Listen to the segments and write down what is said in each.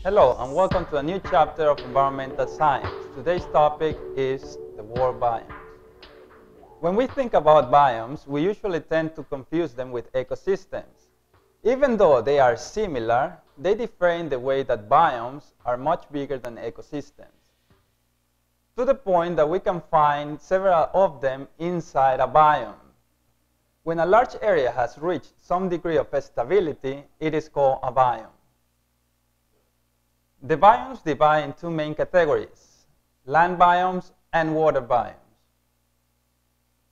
Hello and welcome to a new chapter of environmental science. Today's topic is the world biomes. When we think about biomes, we usually tend to confuse them with ecosystems. Even though they are similar, they differ in the way that biomes are much bigger than ecosystems, to the point that we can find several of them inside a biome. When a large area has reached some degree of stability, it is called a biome. The biomes divide in two main categories, land biomes and water biomes.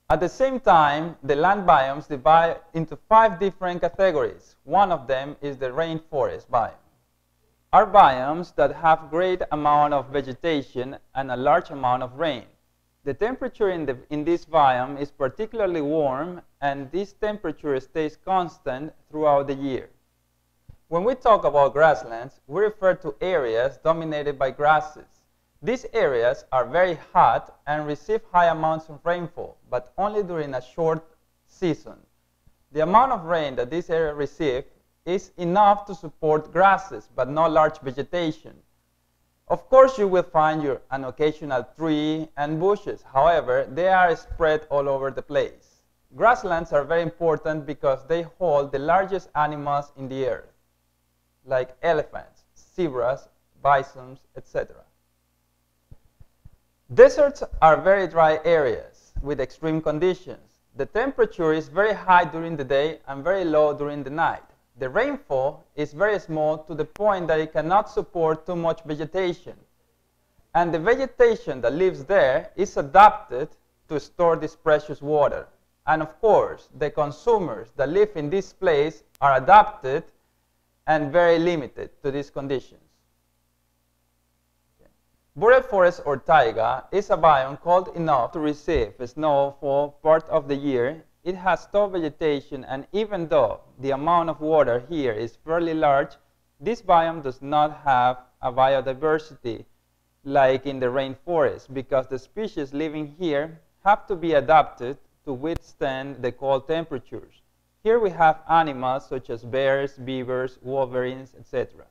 At the same time, the land biomes divide into 5 different categories. One of them is the rainforest biome. Are biomes that have great amount of vegetation and a large amount of rain. The temperature in this biome is particularly warm, and this temperature stays constant throughout the year. When we talk about grasslands, we refer to areas dominated by grasses. These areas are very hot and receive high amounts of rainfall, but only during a short season. The amount of rain that this area receives is enough to support grasses, but not large vegetation. Of course, you will find an occasional tree and bushes. However, they are spread all over the place. Grasslands are very important because they hold the largest animals in the earth, like elephants, zebras, bisons, etc. Deserts are very dry areas with extreme conditions. The temperature is very high during the day and very low during the night. The rainfall is very small to the point that it cannot support too much vegetation. And the vegetation that lives there is adapted to store this precious water. And of course, the consumers that live in this place are adapted and very limited to these conditions. Boreal forest or taiga is a biome cold enough to receive snow for part of the year. It has tall vegetation, and even though the amount of water here is fairly large, this biome does not have a biodiversity like in the rainforest, because the species living here have to be adapted to withstand the cold temperatures. Here we have animals such as bears, beavers, wolverines, etc.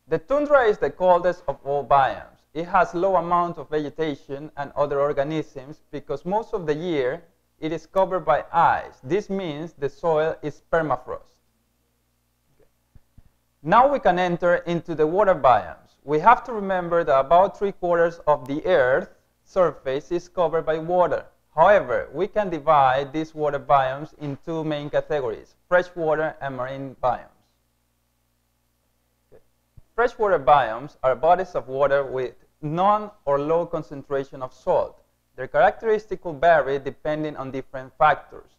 The tundra is the coldest of all biomes. It has low amount of vegetation and other organisms because most of the year it is covered by ice. This means the soil is permafrost. Now we can enter into the water biomes. We have to remember that about 3/4 of the Earth's surface is covered by water. However, we can divide these water biomes in 2 main categories, freshwater and marine biomes. Freshwater biomes are bodies of water with none or low concentration of salt. Their characteristics will vary depending on different factors.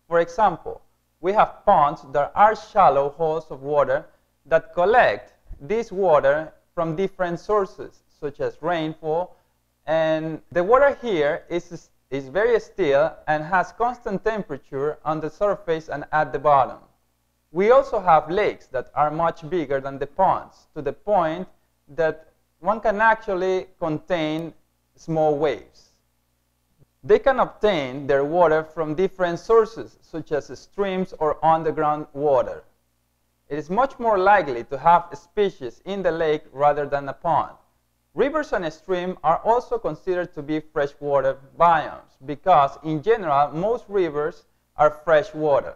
For example, we have ponds that are shallow holes of water that collect this water from different sources, such as rainfall, and the water here is very still and has constant temperature on the surface and at the bottom. We also have lakes that are much bigger than the ponds, to the point that one can actually contain small waves. They can obtain their water from different sources, such as streams or underground water. It is much more likely to have species in the lake rather than a pond. Rivers and streams are also considered to be freshwater biomes because, in general, most rivers are freshwater.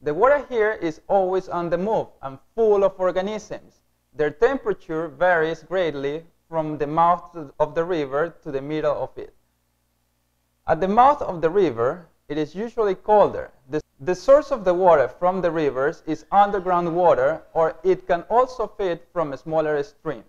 The water here is always on the move and full of organisms. Their temperature varies greatly from the mouth of the river to the middle of it. At the mouth of the river, it is usually colder. The source of the water from the rivers is underground water, or it can also feed from smaller streams.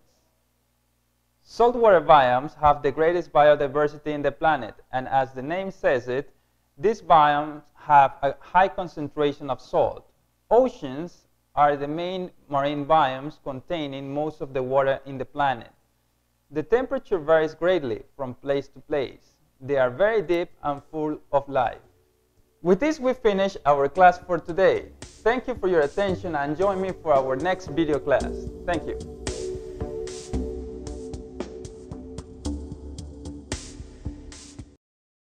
Saltwater biomes have the greatest biodiversity in the planet, and as the name says it, these biomes have a high concentration of salt. Oceans are the main marine biomes containing most of the water in the planet. The temperature varies greatly from place to place. They are very deep and full of life. With this, we finish our class for today. Thank you for your attention and join me for our next video class. Thank you.